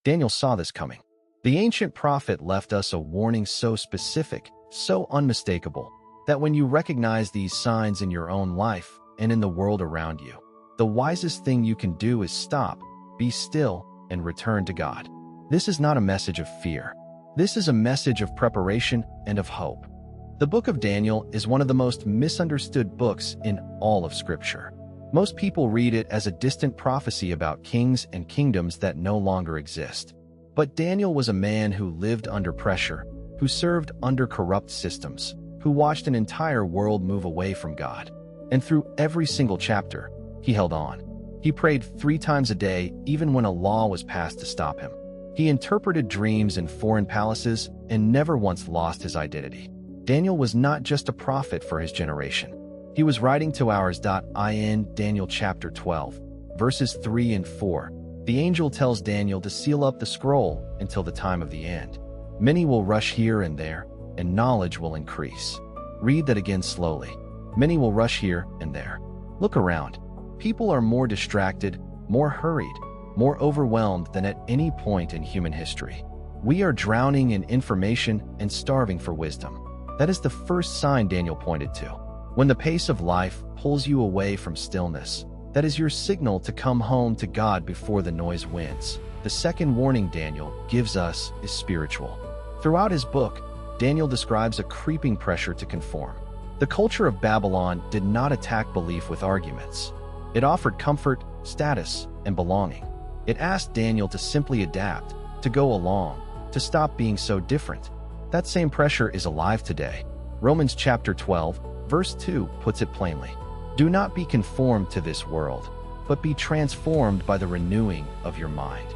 Daniel saw this coming. The ancient prophet left us a warning so specific, so unmistakable, that when you recognize these signs in your own life and in the world around you, the wisest thing you can do is stop, be still, and return to God. This is not a message of fear. This is a message of preparation and of hope. The book of Daniel is one of the most misunderstood books in all of Scripture. Most people read it as a distant prophecy about kings and kingdoms that no longer exist. But Daniel was a man who lived under pressure, who served under corrupt systems, who watched an entire world move away from God. And through every single chapter, he held on. He prayed 3 times a day, even when a law was passed to stop him. He interpreted dreams in foreign palaces and never once lost his identity. Daniel was not just a prophet for his generation. He was writing to ours. In Daniel chapter 12, verses 3 and 4, the angel tells Daniel to seal up the scroll until the time of the end. Many will rush here and there, and knowledge will increase. Read that again slowly. Many will rush here and there. Look around. People are more distracted, more hurried, more overwhelmed than at any point in human history. We are drowning in information and starving for wisdom. That is the first sign Daniel pointed to. When the pace of life pulls you away from stillness, that is your signal to come home to God before the noise wins. The second warning Daniel gives us is spiritual. Throughout his book, Daniel describes a creeping pressure to conform. The culture of Babylon did not attack belief with arguments. It offered comfort, status, and belonging. It asked Daniel to simply adapt, to go along, to stop being so different. That same pressure is alive today. Romans chapter 12, verse 2 puts it plainly. Do not be conformed to this world, but be transformed by the renewing of your mind.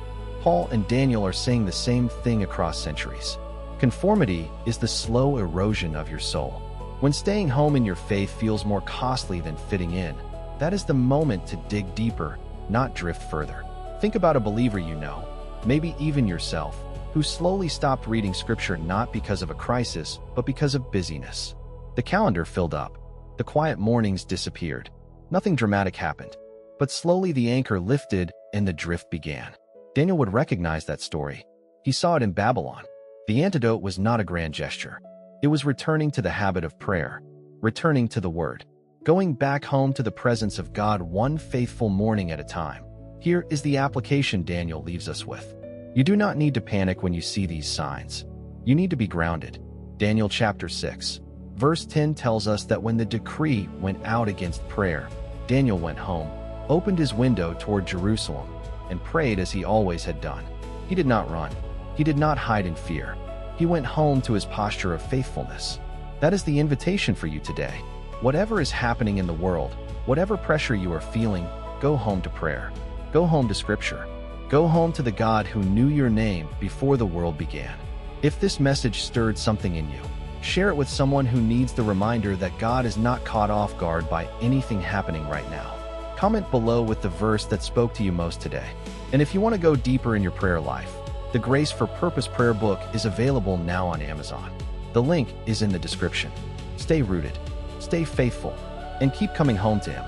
Paul and Daniel are saying the same thing across centuries. Conformity is the slow erosion of your soul. When staying home in your faith feels more costly than fitting in, that is the moment to dig deeper, not drift further. Think about a believer you know, maybe even yourself, who slowly stopped reading Scripture not because of a crisis, but because of busyness. The calendar filled up. The quiet mornings disappeared. Nothing dramatic happened. But slowly the anchor lifted and the drift began. Daniel would recognize that story. He saw it in Babylon. The antidote was not a grand gesture. It was returning to the habit of prayer, returning to the Word, going back home to the presence of God one faithful morning at a time. Here is the application Daniel leaves us with. You do not need to panic when you see these signs. You need to be grounded. Daniel chapter 6, verse 10 tells us that when the decree went out against prayer, Daniel went home, opened his window toward Jerusalem, and prayed as he always had done. He did not run. He did not hide in fear. He went home to his posture of faithfulness. That is the invitation for you today. Whatever is happening in the world, whatever pressure you are feeling, go home to prayer. Go home to Scripture. Go home to the God who knew your name before the world began. If this message stirred something in you, share it with someone who needs the reminder that God is not caught off guard by anything happening right now. Comment below with the verse that spoke to you most today. And if you want to go deeper in your prayer life, the Grace for Purpose prayer book is available now on Amazon. The link is in the description. Stay rooted, stay faithful, and keep coming home to Him.